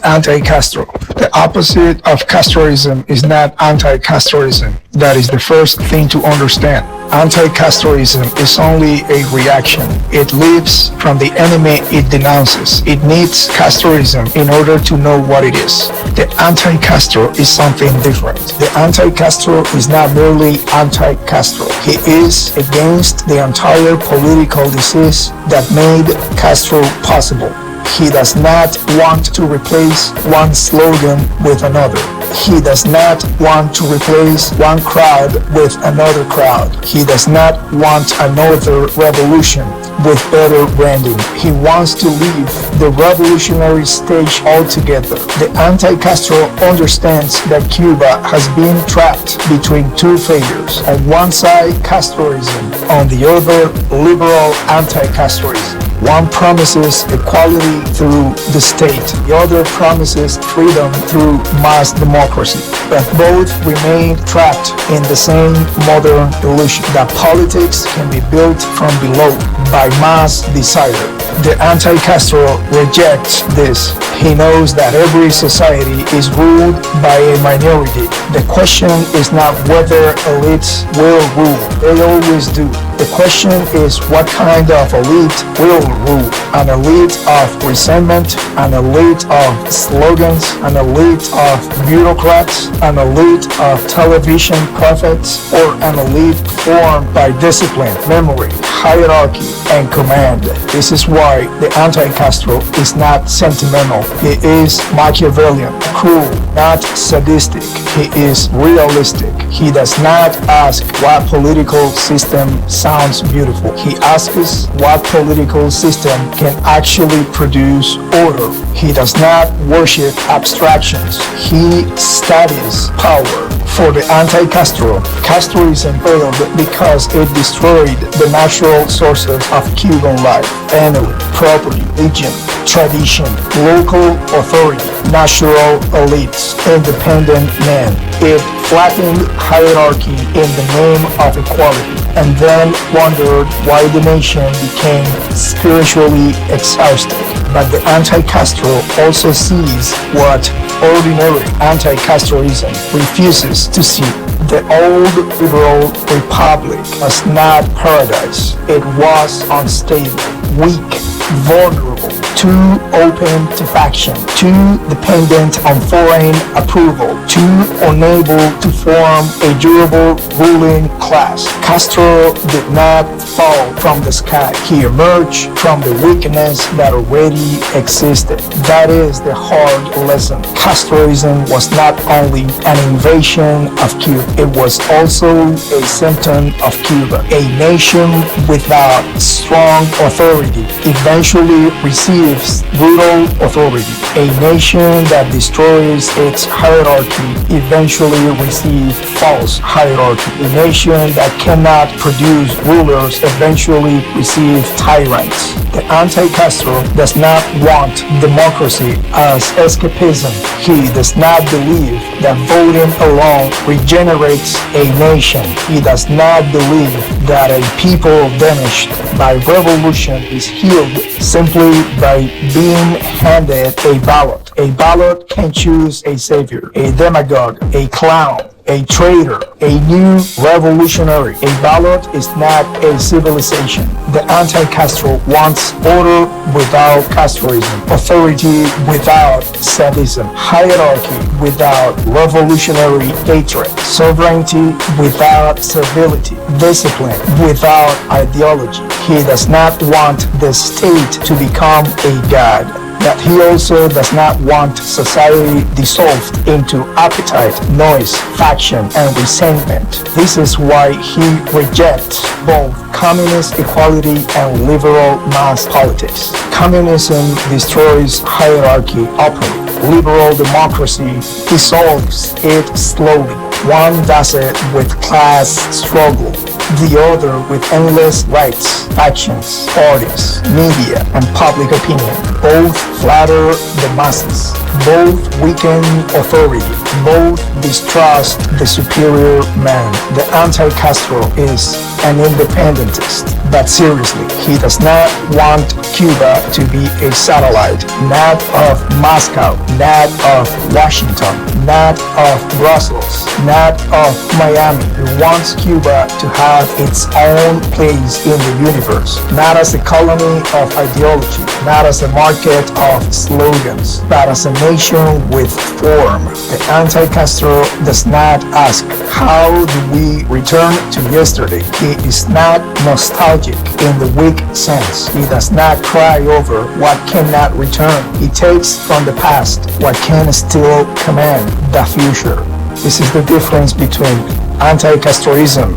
anti-Castro. The opposite of Castroism is not anti-Castroism. That is the first thing to understand. Anti-Castroism is only a reaction. It lives from the enemy it denounces. It needs Castroism in order to know what it is. The anti-Castro is something different. The anti-Castro is not merely anti-Castro. He is against the entire political disease that made Castro possible. He does not want to replace one slogan with another. He does not want to replace one crowd with another crowd. He does not want another revolution with better branding. He wants to leave the revolutionary stage altogether. The anti-Castro understands that Cuba has been trapped between two failures. On one side, Castroism, on the other, liberal anti-Castroism. One promises equality through the state, the other promises freedom through mass democracy. But both remain trapped in the same modern illusion that politics can be built from below by mass desire. The anti-Castro rejects this. He knows that every society is ruled by a minority. The question is not whether elites will rule. They always do. The question is what kind of elite will rule. An elite of resentment, an elite of slogans, an elite of bureaucrats, an elite of television prophets, or an elite formed by discipline, memory, hierarchy, and command. This is why the anti-Castro is not sentimental. He is Machiavellian, cruel, not sadistic. He is realistic. He does not ask what political system sounds beautiful. He asks what political system can actually produce order. He does not worship abstractions. He studies power. For the anti-Castro, Castroism failed because it destroyed the natural sources of Cuban life: family, property, religion, tradition, local authority, natural elites, independent men. It flattened hierarchy in the name of equality, and then wondered why the nation became spiritually exhausted. But the anti-Castro also sees what ordinary anti-Castroism refuses to see. The old liberal republic was not paradise. It was unstable, weak, vulnerable, too open to faction, too dependent on foreign approval, too unable to form a durable ruling class. Castro did not fall from the sky. He emerged from the weakness that already existed. That is the hard lesson. Castroism was not only an invasion of Cuba, it was also a symptom of Cuba. A nation without strong authority eventually receives brutal authority. A nation that destroys its hierarchy eventually receives false hierarchy. A nation that cannot produce rulers eventually receives tyrants. The anti-Castro does not want democracy as escapism. He does not believe that voting alone regenerates a nation. He does not believe that a people vanished by revolution is healed simply by being handed a ballot. A ballot can choose a savior, a demagogue, a clown, a traitor, a new revolutionary. A ballot is not a civilization. The anti-Castro wants order without Castroism, authority without sadism, hierarchy without revolutionary hatred, sovereignty without servility, discipline without ideology. He does not want the state to become a god. That he also does not want society dissolved into appetite, noise, faction, and resentment. This is why he rejects both communist equality and liberal mass politics. Communism destroys hierarchy openly. Liberal democracy dissolves it slowly. One does it with class struggle, the other with endless rights, factions, parties, media, and public opinion. Both flatter the masses. Both weaken authority. Both distrust the superior man. The anti-Castro is an independentist. But seriously, he does not want Cuba to be a satellite, not of Moscow, not of Washington, not of Brussels, not of Miami. He wants Cuba to have its own place in the universe, not as a colony of ideology, not as a market of slogans, but as a nation with form. The anti-Castro does not ask, how do we return to yesterday? He is not nostalgic in the weak sense. He does not cry over what cannot return. He takes from the past what can still command the future. This is the difference between anti-Castroism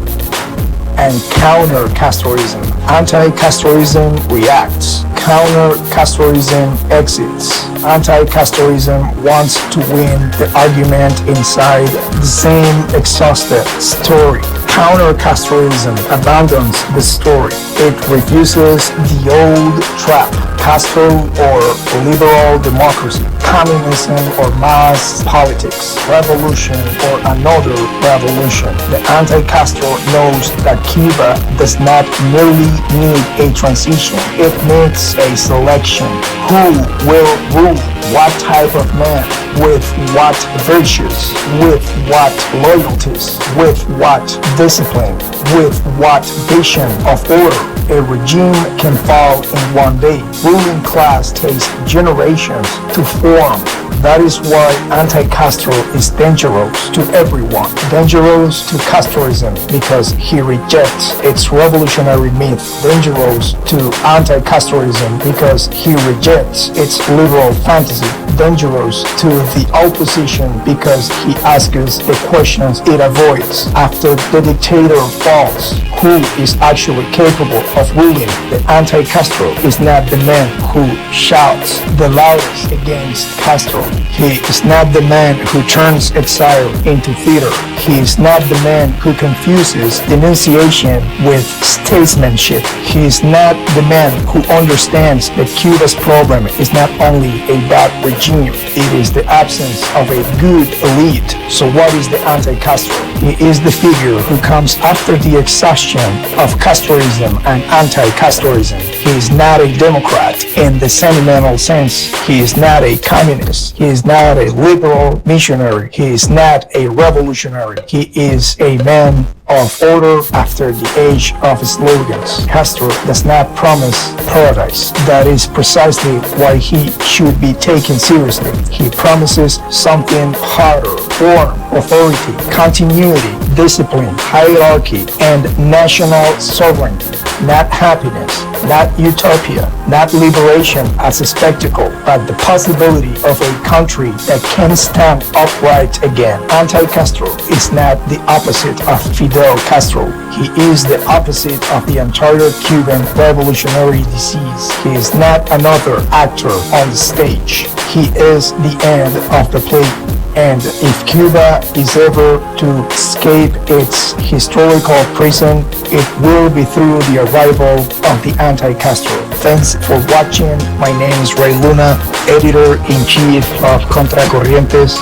and counter-Castroism. Anti-Castroism reacts. Counter-Castroism exits. Anti-Castroism wants to win the argument inside the same exhausted story. Counter-Castroism abandons the story. It refuses the old trap. Castro or liberal democracy, communism or mass politics, revolution or another revolution. The anti-Castro knows that Cuba does not merely need a transition, it needs a selection. Who will rule? What type of man? With what virtues? With what loyalties? With what discipline? With what vision of order? A regime can fall in one day. Ruling class takes generations to form. That is why anti-Castro is dangerous to everyone. Dangerous to Castroism because he rejects its revolutionary myth. Dangerous to anti-Castroism because he rejects its liberal fantasy. Dangerous to the opposition because he asks the questions it avoids. After the dictator falls, who is actually capable of ruling? The anti-Castro is not the man who shouts the loudest against Castro. He is not the man who turns exile into theater. He is not the man who confuses denunciation with statesmanship. He is not the man who understands that Cuba's problem is not only a bad regime, it is the absence of a good elite. So what is the anti-Castro? He is the figure who comes after the exhaustion of Castroism and anti-Castroism. He is not a Democrat in the sentimental sense. He is not a communist. He is not a liberal missionary. He is not a revolutionary. He is a man of order after the age of slogans. Castro does not promise paradise. That is precisely why he should be taken seriously. He promises something harder: form, authority, continuity, discipline, hierarchy, and national sovereignty. Not happiness, not utopia, not liberation as a spectacle, but the possibility of a country that can stand upright again. Anti-Castro is not the opposite of Fidel Castro. He is the opposite of the entire Cuban revolutionary disease. He is not another actor on the stage. He is the end of the play. And if Cuba is ever to escape its historical prison, it will be through the arrival of the anti-Castro. Thanks for watching. My name is Ray Luna, Editor-in-Chief of Contracorrientes.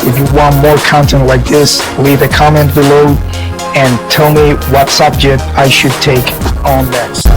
If you want more content like this, leave a comment below and tell me what subject I should take on next.